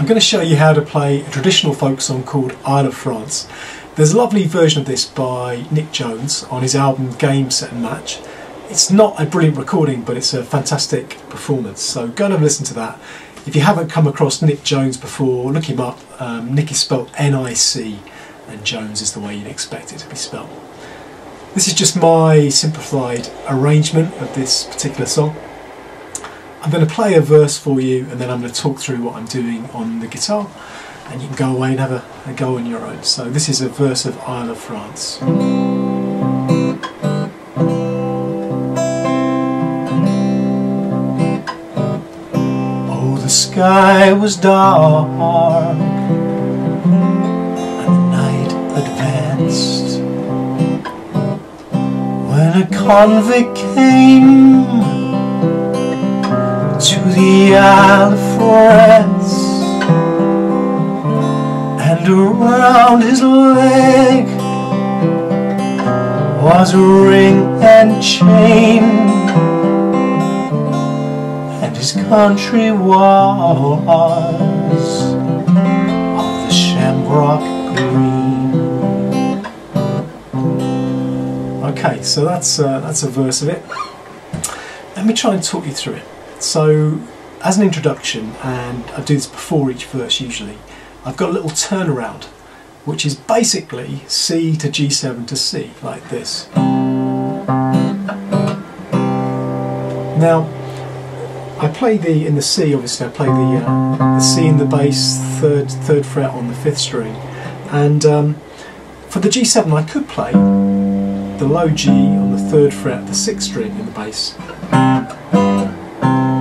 I'm going to show you how to play a traditional folk song called Isle of France. There's a lovely version of this by Nick Jones on his album Game, Set and Match. It's not a brilliant recording, but it's a fantastic performance, so go and have a listen to that. If you haven't come across Nick Jones before, look him up. Nick is spelled N-I-C and Jones is the way you'd expect it to be spelled. This is just my simplified arrangement of this particular song. I'm going to play a verse for you and then I'm going to talk through what I'm doing on the guitar, and you can go away and have a go on your own. So this is a verse of Isle of France. Oh, the sky was dark and the night advanced when a convict came to the Isle of France, and around his leg was a ring and chain, and his country was of the shamrock green. Okay, so that's a verse of it. Let me try and talk you through it. So, as an introduction, and I do this before each verse usually, I've got a little turnaround, which is basically C to G7 to C, like this. Now, I play in the C, obviously I play the C in the bass, third fret on the 5th string, and for the G7 I could play the low G on the 3rd fret, the 6th string in the bass.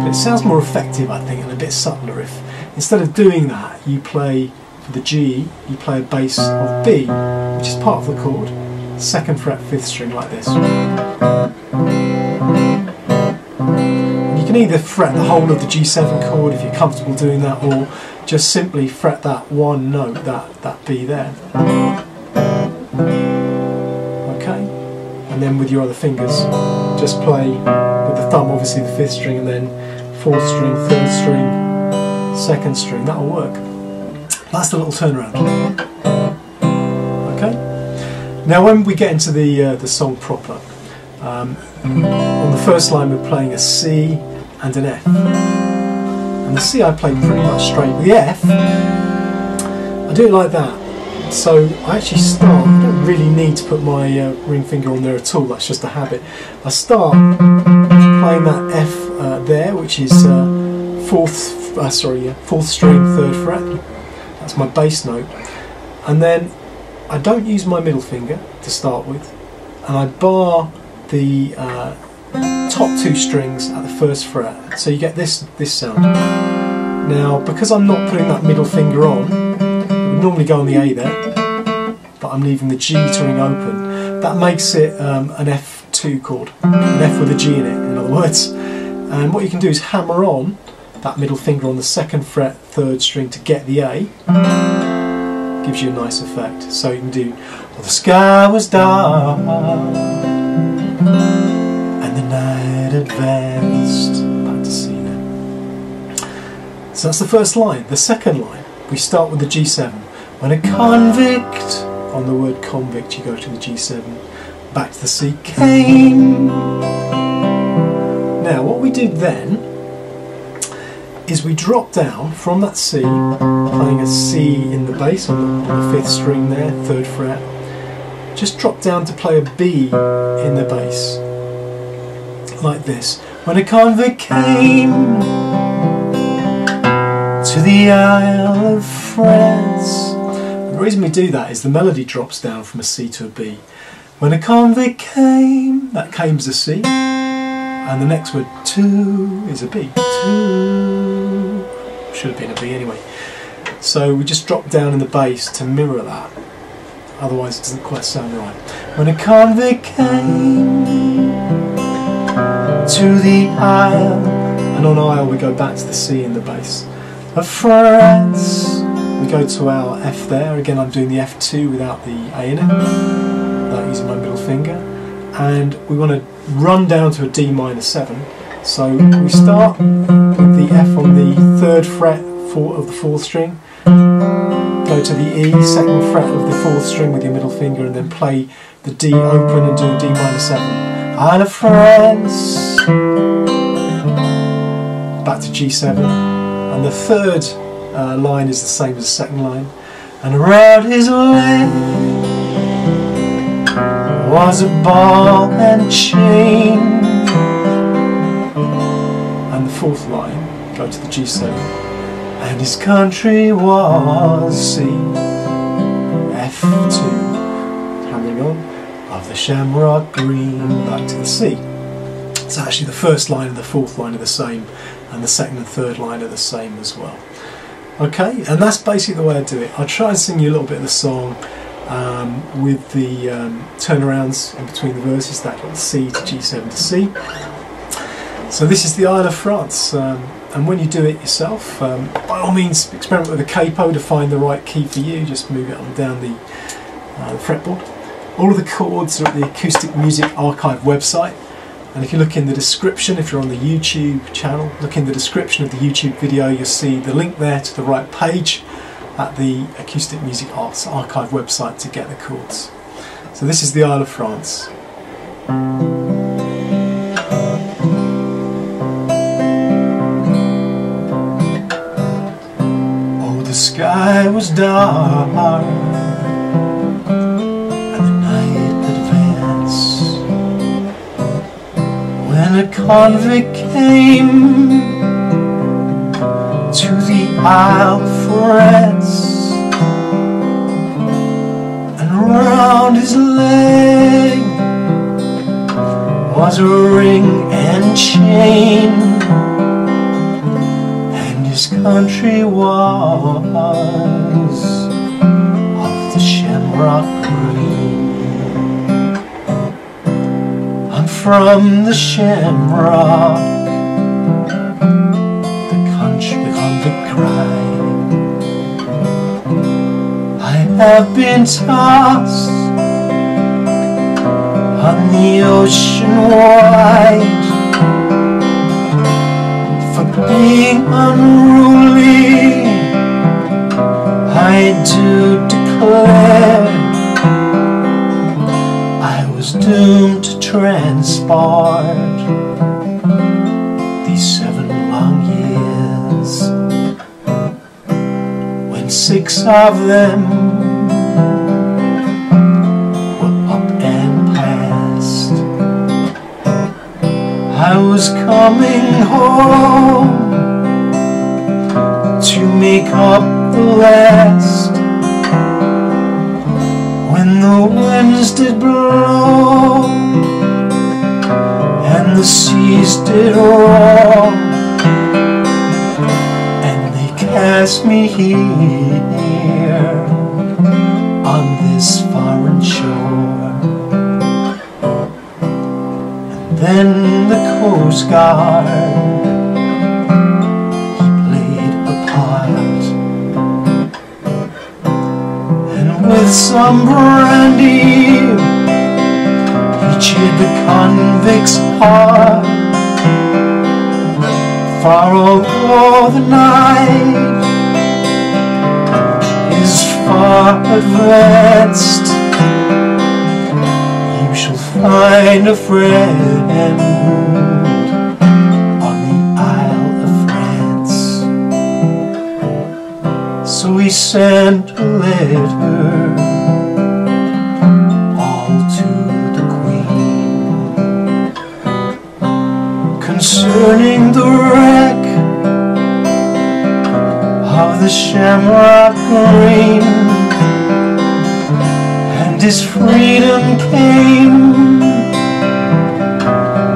It sounds more effective, I think, and a bit subtler if instead of doing that you play for the G, you play a bass of B, which is part of the chord, 2nd fret, 5th string, like this. You can either fret the whole of the G7 chord if you're comfortable doing that, or just simply fret that one note, that B there. Okay, and then with your other fingers just play with the thumb, obviously the 5th string, and then 4th string, 3rd string, 2nd string. That'll work. That's the little turnaround. Okay. Now, when we get into the song proper, on the first line we're playing a C and an F. And the C I play pretty much straight. With the F, I do it like that. So I actually start. I don't really need to put my ring finger on there at all. That's just a habit. I start playing that F there, which is 4th string, 3rd fret. That's my bass note, and then I don't use my middle finger to start with, and I bar the top 2 strings at the 1st fret, so you get this sound. Now, because I'm not putting that middle finger on, it would normally go on the A there, but I'm leaving the G to ring open. That makes it an F2 chord, an F with a G in it, in other words. And what you can do is hammer on that middle finger on the 2nd fret, 3rd string to get the A. Gives you a nice effect. So you can do, well, the sky was dark and the night advanced. Back to C now. So that's the first line. The second line, we start with the G7. When a convict, on the word convict you go to the G7, back to the C, came. Now what we did then is we drop down from that C, playing a C in the bass on the 5th string there, 3rd fret, just drop down to play a B in the bass, like this. When a convict came to the Isle of France. And the reason we do that is the melody drops down from a C to a B. When a convict came, that came's a C. And the next word, to, is a B. To, should have been a B anyway. So we just drop down in the bass to mirror that. Otherwise it doesn't quite sound right. When a convict came to the Isle, and on Isle we go back to the C in the bass of France. We go to our F there. Again, I'm doing the F2 without the A in it, without using my middle finger. And we want to run down to a D minor 7. So we start with the F on the 3rd fret, of the 4th string, go to the E, 2nd fret of the 4th string with your middle finger, and then play the D open and do D minor 7. Isle of France, back to G7, and the 3rd line is the same as the 2nd line. And around his leg was a ball and chain, and the 4th line, go to the G7, and his country was C, F2, hammering on, of the shamrock green, back to the C. So actually the 1st line and the 4th line are the same, and the 2nd and 3rd line are the same as well. Okay, and that's basically the way I do it. I'll try and sing you a little bit of the song with the turnarounds in between the verses, that C to G7 to C. So this is the Isle of France, and when you do it yourself, by all means experiment with a capo to find the right key for you. Just move it up and down the fretboard. All of the chords are at the Acoustic Music Archive website, and if you look in the description, if you're on the YouTube channel, look in the description of the YouTube video, you'll see the link there to the right page at the Acoustic Music Archive website to get the chords. So this is the Isle of France. Oh, the sky was dark and the night advanced, when a convict came to the Isle of France, and round his leg was a ring and chain, and his country was of the shamrock green. I'm from the shamrock, I have been tossed on the ocean wide for being unruly. I do declare I was doomed to transport these 7 long years, when 6 of them were up and past. I was coming home to make up the last, when the winds did blow and the seas did roar, and they cast me here on this foreign shore. And then the Coast Guard, he played a part, and with some brandy he cheered the convict's heart. For although the night is far advanced, you shall find a friend on the Isle of France. So he sent a letter concerning the wreck of the shamrock green, and his freedom came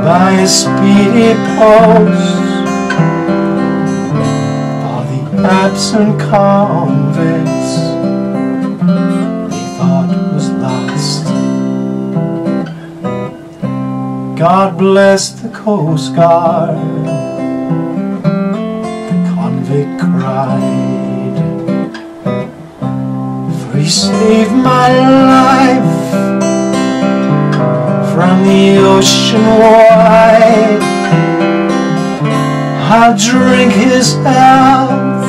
by a speedy post. For the absent convicts they thought was lost. God bless the Coast Guard, the convict cried, for he saved my life from the ocean wide. I'll drink his health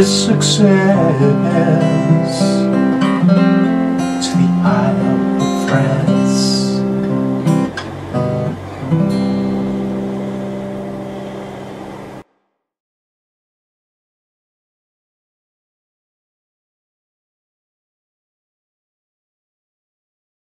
is success.